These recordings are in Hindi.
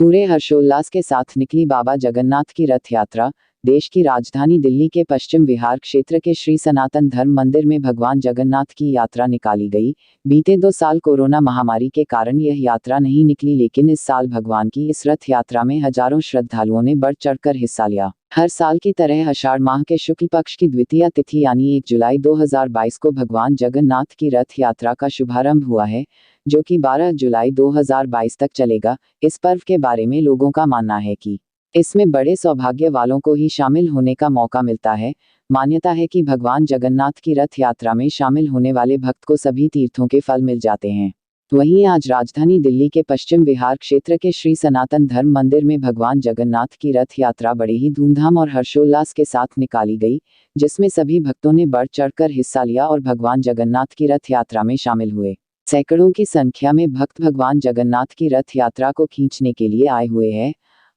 पूरे हर्षोल्लास के साथ निकली बाबा जगन्नाथ की रथ यात्रा। देश की राजधानी दिल्ली के पश्चिम विहार क्षेत्र के श्री सनातन धर्म मंदिर में भगवान जगन्नाथ की यात्रा निकाली गई। बीते 2 साल कोरोना महामारी के कारण यह यात्रा नहीं निकली, लेकिन इस साल भगवान की इस रथ यात्रा में हजारों श्रद्धालुओं ने बढ़ चढ़कर हिस्सा लिया। हर साल की तरह आषाढ़ माह के शुक्ल पक्ष की द्वितीया तिथि यानी 1 जुलाई 2022 को भगवान जगन्नाथ की रथ यात्रा का शुभारंभ हुआ है, जो कि 12 जुलाई 2022 तक चलेगा। इस पर्व के बारे में लोगों का मानना है कि इसमें बड़े सौभाग्य वालों को ही शामिल होने का मौका मिलता है। मान्यता है कि भगवान जगन्नाथ की रथ यात्रा में शामिल होने वाले भक्त को सभी तीर्थों के फल मिल जाते हैं। वहीं आज राजधानी दिल्ली के पश्चिम विहार क्षेत्र के श्री सनातन धर्म मंदिर में भगवान जगन्नाथ की रथ यात्रा बड़े ही धूमधाम और हर्षोल्लास के साथ निकाली गई, जिसमें सभी भक्तों ने बढ़ चढ़कर हिस्सा लिया और भगवान जगन्नाथ की रथ यात्रा में शामिल हुए। सैकड़ों की संख्या में भक्त भगवान जगन्नाथ की रथ यात्रा को खींचने के लिए आए हुए हैं।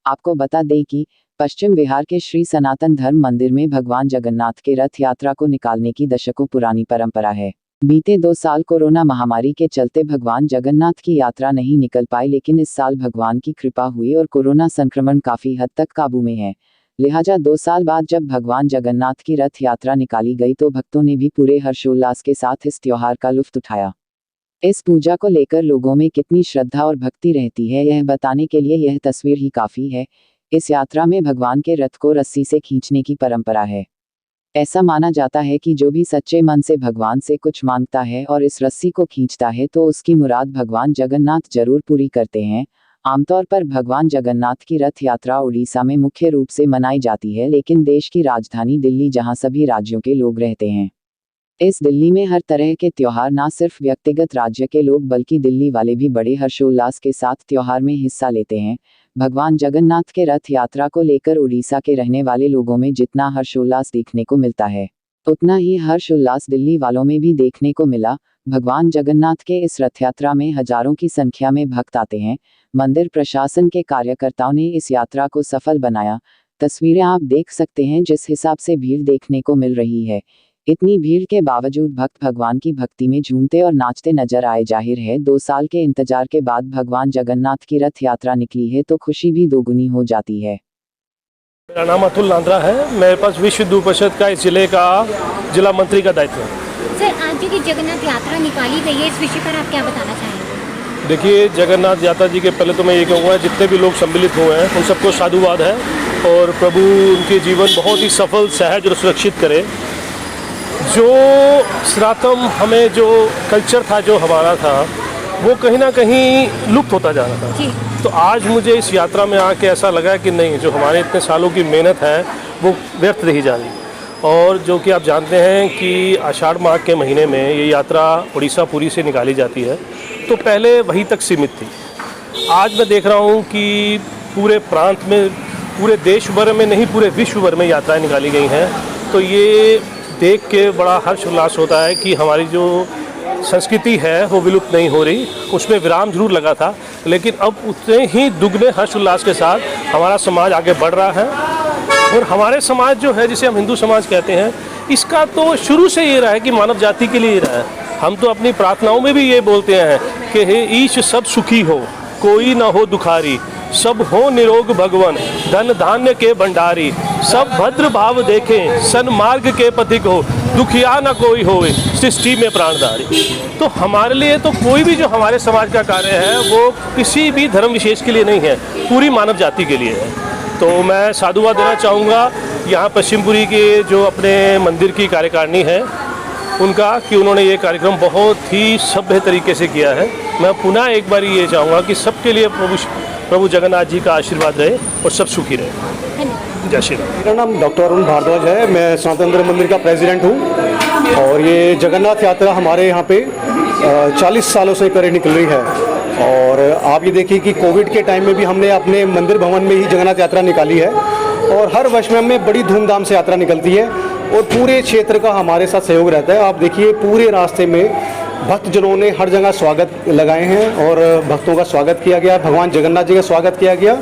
आपको बता दें कि पश्चिम विहार के श्री सनातन धर्म मंदिर में भगवान जगन्नाथ के रथ यात्रा को निकालने की दशकों पुरानी परंपरा है। बीते 2 साल कोरोना महामारी के चलते भगवान जगन्नाथ की यात्रा नहीं निकल पाई, लेकिन इस साल भगवान की कृपा हुई और कोरोना संक्रमण काफी हद तक काबू में है। लिहाजा 2 साल बाद जब भगवान जगन्नाथ की रथ यात्रा निकाली गई तो भक्तों ने भी पूरे हर्षोल्लास के साथ इस त्योहार का लुत्फ उठाया। इस पूजा को लेकर लोगों में कितनी श्रद्धा और भक्ति रहती है, यह बताने के लिए यह तस्वीर ही काफी है। इस यात्रा में भगवान के रथ को रस्सी से खींचने की परंपरा है। ऐसा माना जाता है कि जो भी सच्चे मन से भगवान से कुछ मांगता है और इस रस्सी को खींचता है तो उसकी मुराद भगवान जगन्नाथ जरूर पूरी करते हैं। आमतौर पर भगवान जगन्नाथ की रथ यात्रा उड़ीसा में मुख्य रूप से मनाई जाती है, लेकिन देश की राजधानी दिल्ली, जहां सभी राज्यों के लोग रहते हैं, इस दिल्ली में हर तरह के त्योहार ना सिर्फ व्यक्तिगत राज्य के लोग बल्कि दिल्ली वाले भी बड़े हर्षोल्लास के साथ त्योहार में हिस्सा लेते हैं। भगवान जगन्नाथ के रथ यात्रा को लेकर उड़ीसा के रहने वाले लोगों में जितना हर्षोल्लास देखने को मिलता है, उतना ही हर्षोल्लास दिल्ली वालों में भी देखने को मिला। भगवान जगन्नाथ के इस रथ यात्रा में हजारों की संख्या में भक्त आते हैं। मंदिर प्रशासन के कार्यकर्ताओं ने इस यात्रा को सफल बनाया। तस्वीरें आप देख सकते हैं जिस हिसाब से भीड़ देखने को मिल रही है। इतनी भीड़ के बावजूद भक्त भगवान की भक्ति में झूमते और नाचते नजर आए। जाहिर है 2 साल के इंतजार के बाद भगवान जगन्नाथ की रथ यात्रा निकली है तो खुशी भी दोगुनी हो जाती है। मेरा नाम अतुल लांद्रा है। मेरे पास विश्व हिंदू परिषद का इस जिले का जिला मंत्री का दायित्व है। सर, आज जो कि जगन्नाथ यात्रा निकाली गई है, इस विषय पर आप क्या बताना चाहेंगे? देखिए, जगन्नाथ यात्रा जी के पहले तो मैं ये कहूँगा जितने भी लोग सम्मिलित हुए हैं उन सबको साधुवाद है और प्रभु उनके जीवन बहुत ही सफल, सहज और सुरक्षित करे। जो सनातन हमें जो कल्चर था, जो हमारा था, वो कहीं ना कहीं लुप्त होता जा रहा था। तो आज मुझे इस यात्रा में आके ऐसा लगा कि नहीं, जो हमारे इतने सालों की मेहनत है वो व्यर्थ रही जा रही। और जो कि आप जानते हैं कि आषाढ़ माह के महीने में ये यात्रा उड़ीसा पुरी से निकाली जाती है, तो पहले वहीं तक सीमित थी। आज मैं देख रहा हूँ कि पूरे प्रांत में, पूरे देश भर में नहीं, पूरे विश्व भर में यात्राएँ निकाली गई हैं। तो ये देख के बड़ा हर्ष उल्लास होता है कि हमारी जो संस्कृति है वो विलुप्त नहीं हो रही। उसमें विराम जरूर लगा था, लेकिन अब उतने ही दुगने हर्ष उल्लास के साथ हमारा समाज आगे बढ़ रहा है। और हमारे समाज जो है, जिसे हम हिंदू समाज कहते हैं, इसका तो शुरू से ये रहा है कि मानव जाति के लिए रहा है। हम तो अपनी प्रार्थनाओं में भी ये बोलते हैं कि हे ईश सब सुखी हो, कोई ना हो दुखारी, सब हो निरोग भगवन, धन धान्य के भंडारी, सब भद्र भाव देखें, सन्मार्ग के पथिक हो, दुखिया न कोई होए, सृष्टि में प्राणधारी। तो हमारे लिए तो कोई भी जो हमारे समाज का कार्य है वो किसी भी धर्म विशेष के लिए नहीं है, पूरी मानव जाति के लिए है। तो मैं साधुवाद देना चाहूँगा यहाँ पश्चिमपुरी के जो अपने मंदिर की कार्यकारिणी है उनका, कि उन्होंने ये कार्यक्रम बहुत ही सभ्य तरीके से किया है। मैं पुनः एक बार ये चाहूँगा कि सबके लिए प्रभु जगन्नाथ जी का आशीर्वाद रहे और सब सुखी रहे। जय श्री राम। मेरा नाम डॉक्टर अरुण भारद्वाज है। मैं सनातन धर्म मंदिर का प्रेसिडेंट हूँ और ये जगन्नाथ यात्रा हमारे यहाँ पे 40 सालों से करे निकल रही है। और आप ये देखिए कि कोविड के टाइम में भी हमने अपने मंदिर भवन में ही जगन्नाथ यात्रा निकाली है और हर वर्ष में हमें बड़ी धूमधाम से यात्रा निकलती है और पूरे क्षेत्र का हमारे साथ सहयोग रहता है। आप देखिए पूरे रास्ते में भक्तजनों ने हर जगह स्वागत लगाए हैं और भक्तों का स्वागत किया गया, भगवान जगन्नाथ जी का स्वागत किया गया।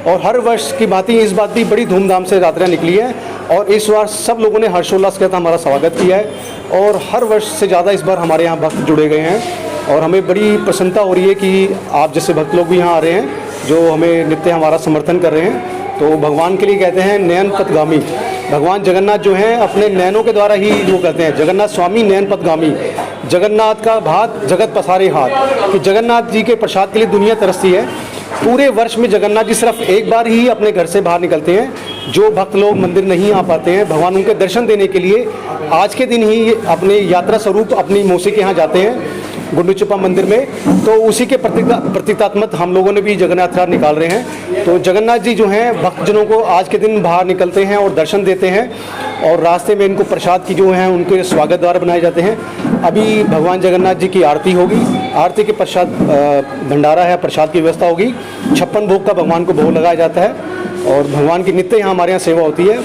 और हर वर्ष की बात ही इस बात भी बड़ी धूमधाम से यात्रा निकली है और इस बार सब लोगों ने हर्षोल्लास के साथ हमारा स्वागत किया है और हर वर्ष से ज़्यादा इस बार हमारे यहाँ भक्त जुड़े गए हैं और हमें बड़ी प्रसन्नता हो रही है कि आप जैसे भक्त लोग भी यहाँ आ रहे हैं जो हमें नित्य हमारा समर्थन कर रहे हैं। तो भगवान के लिए कहते हैं नयन पथगामी। भगवान जगन्नाथ जो हैं अपने नयनों के द्वारा ही वो कहते हैं जगन्नाथ स्वामी नयन पथगामी। जगन्नाथ का भात जगत पसारे हाथ, कि जगन्नाथ जी के प्रसाद के लिए दुनिया तरसती है। पूरे वर्ष में जगन्नाथ जी सिर्फ एक बार ही अपने घर से बाहर निकलते हैं। जो भक्त लोग मंदिर नहीं आ पाते हैं, भगवान उनके दर्शन देने के लिए आज के दिन ही अपने यात्रा स्वरूप अपनी मौसी के यहाँ जाते हैं, गुंडीचुप्पा मंदिर में। तो उसी के प्रतीकात्मक हम लोगों ने भी जगन्नाथ यात्रा निकाल रहे हैं। तो जगन्नाथ जी जो हैं भक्तजनों को आज के दिन बाहर निकलते हैं और दर्शन देते हैं, और रास्ते में इनको प्रसाद की जो हैं उनके स्वागत द्वार बनाए जाते हैं। अभी भगवान जगन्नाथ जी की आरती होगी, आरती के पश्चात भंडारा है, प्रसाद की व्यवस्था होगी। 56 भोग का भगवान को भोग लगाया जाता है, और भगवान की नित्य यहाँ हमारे यहाँ सेवा होती है।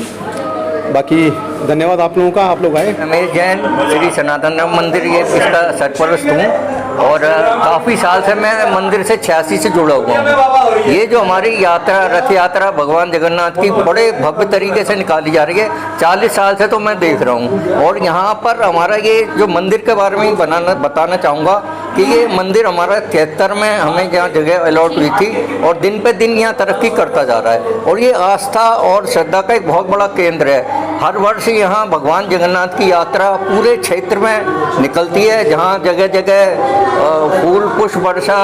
बाकी धन्यवाद आप लोगों का, आप लोग आए। मैं जैन श्री सनातन धर्म मंदिर ये इसका सरपरस्त हूँ, और काफ़ी साल से मैं मंदिर से 86 से जुड़ा हुआ हूँ। ये जो हमारी यात्रा रथ यात्रा भगवान जगन्नाथ की बड़े भव्य तरीके से निकाली जा रही है, 40 साल से तो मैं देख रहा हूँ। और यहाँ पर हमारा ये जो मंदिर के बारे में बताना चाहूँगा कि ये मंदिर हमारा 73 में हमें जहाँ जगह अलॉट हुई थी, और दिन पे दिन यहाँ तरक्की करता जा रहा है। और ये आस्था और श्रद्धा का एक बहुत बड़ा केंद्र है। हर वर्ष यहाँ भगवान जगन्नाथ की यात्रा पूरे क्षेत्र में निकलती है, जहाँ जगह जगह फूल पुष्प वर्षा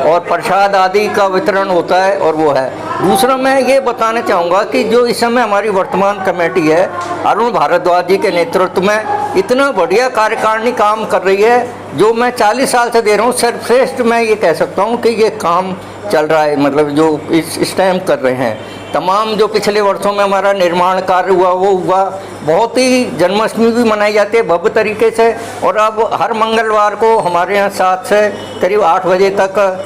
और प्रसाद आदि का वितरण होता है, और वो है। दूसरा मैं ये बताना चाहूँगा कि जो इस समय हमारी वर्तमान कमेटी है अरुण भारद्वाज जी के नेतृत्व में इतना बढ़िया कार्यकारिणी काम कर रही है, जो मैं 40 साल से दे रहा हूँ। सर्वश्रेष्ठ मैं ये कह सकता हूँ कि ये काम चल रहा है, मतलब जो इस टाइम कर रहे हैं। तमाम जो पिछले वर्षों में हमारा निर्माण कार्य हुआ वो हुआ। बहुत ही जन्माष्टमी भी मनाई जाती है भव्य तरीके से, और अब हर मंगलवार को हमारे यहाँ 7 से करीब 8 बजे तक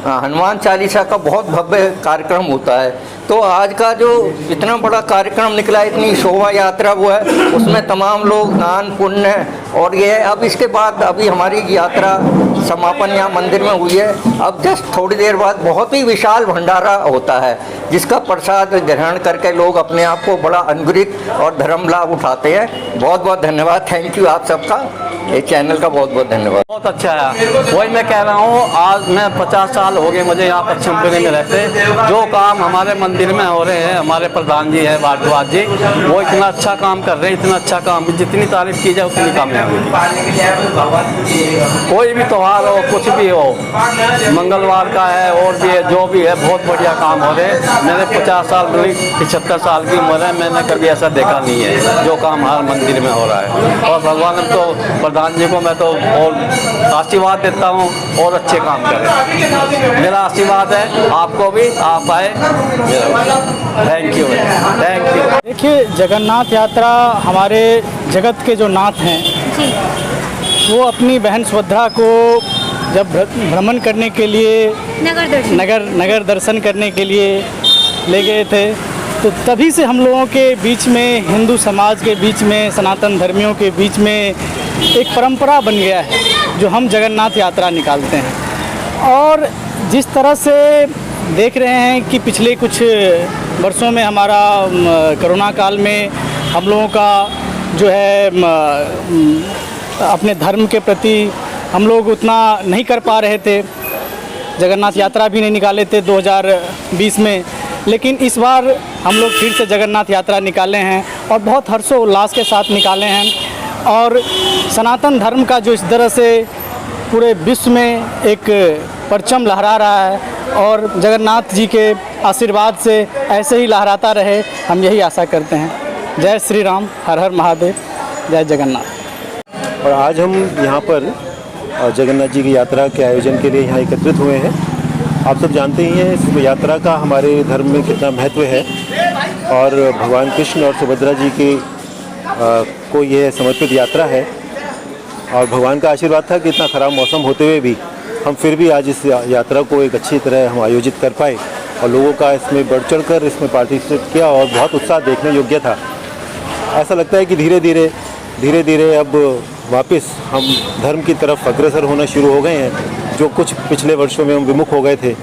हनुमान चालीसा का बहुत भव्य कार्यक्रम होता है। तो आज का जो इतना बड़ा कार्यक्रम निकला, इतनी शोभा यात्रा वो है, उसमें तमाम लोग दान पुण्य, और ये अब इसके बाद अभी हमारी यात्रा समापन यहाँ मंदिर में हुई है। अब जस्ट थोड़ी देर बाद बहुत ही विशाल भंडारा होता है, जिसका प्रसाद ग्रहण करके लोग अपने आप को बड़ा अनुग्रहित और धर्म लाभ उठाते हैं। बहुत बहुत धन्यवाद, थैंक यू आप सबका, ये चैनल का बहुत बहुत धन्यवाद। बहुत अच्छा है, वही मैं कह रहा हूँ। आज मैं 50 साल हो गए मुझे यहाँ पश्चिम बंगाल में रहते। जो काम हमारे मंदिर में हो रहे हैं, हमारे प्रधान जी हैं भारद्वाज जी, वो इतना अच्छा काम कर रहे हैं, इतना अच्छा काम, जितनी तारीफ की जाए उतनी कम है। कोई भी त्यौहार हो, कुछ भी हो, मंगलवार का है और भी है, जो भी है, बहुत बढ़िया काम हो रहे हैं। मैंने 50 साल 75 साल की उम्र है, मैंने कभी ऐसा देखा नहीं है जो काम हर मंदिर में हो रहा है। और भगवान तो प्रधान जी को मैं तो और आशीर्वाद देता हूँ और अच्छे काम करें। मेरा आशीर्वाद है आपको भी, आप आए। Thank you, thank you. देखिए, जगन्नाथ यात्रा हमारे जगत के जो नाथ हैं वो अपनी बहन सुभद्रा को जब भ्रमण करने के लिए नगर दर्शन करने के लिए ले गए थे, तो तभी से हम लोगों के बीच में, हिंदू समाज के बीच में, सनातन धर्मियों के बीच में एक परंपरा बन गया है जो हम जगन्नाथ यात्रा निकालते हैं। और जिस तरह से देख रहे हैं कि पिछले कुछ वर्षों में हमारा कोरोना काल में हम लोगों का जो है अपने धर्म के प्रति हम लोग उतना नहीं कर पा रहे थे, जगन्नाथ यात्रा भी नहीं निकाले थे 2020 में। लेकिन इस बार हम लोग फिर से जगन्नाथ यात्रा निकाले हैं और बहुत हर्षोल्लास के साथ निकाले हैं। और सनातन धर्म का जो इस तरह से पूरे विश्व में एक परचम लहरा रहा है, और जगन्नाथ जी के आशीर्वाद से ऐसे ही लहराता रहे, हम यही आशा करते हैं। जय श्री राम, हर हर महादेव, जय जगन्नाथ। और आज हम यहाँ पर जगन्नाथ जी की यात्रा के आयोजन के लिए यहाँ एकत्रित हुए हैं। आप सब जानते ही हैं इस यात्रा का हमारे धर्म में कितना महत्व है, और भगवान कृष्ण और सुभद्रा जी की को यह समर्पित यात्रा है। और भगवान का आशीर्वाद था कि इतना ख़राब मौसम होते हुए भी हम फिर भी आज इस यात्रा को एक अच्छी तरह हम आयोजित कर पाए, और लोगों का इसमें बढ़ चढ़ कर इसमें पार्टिसिपेट किया, और बहुत उत्साह देखने योग्य था। ऐसा लगता है कि धीरे धीरे अब वापस हम धर्म की तरफ अग्रसर होना शुरू हो गए हैं, जो कुछ पिछले वर्षों में हम विमुख हो गए थे।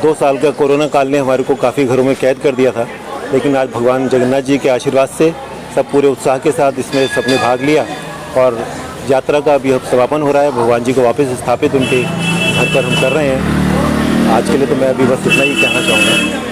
2 साल का कोरोना काल ने हमारे को काफ़ी घरों में कैद कर दिया था, लेकिन आज भगवान जगन्नाथ जी के आशीर्वाद से सब पूरे उत्साह के साथ इसमें सबने भाग लिया, और यात्रा का अभी अब समापन हो रहा है। भगवान जी को वापस स्थापित उनके घर पर हम कर रहे हैं। आज के लिए तो मैं अभी बस इतना ही कहना चाहूँगा।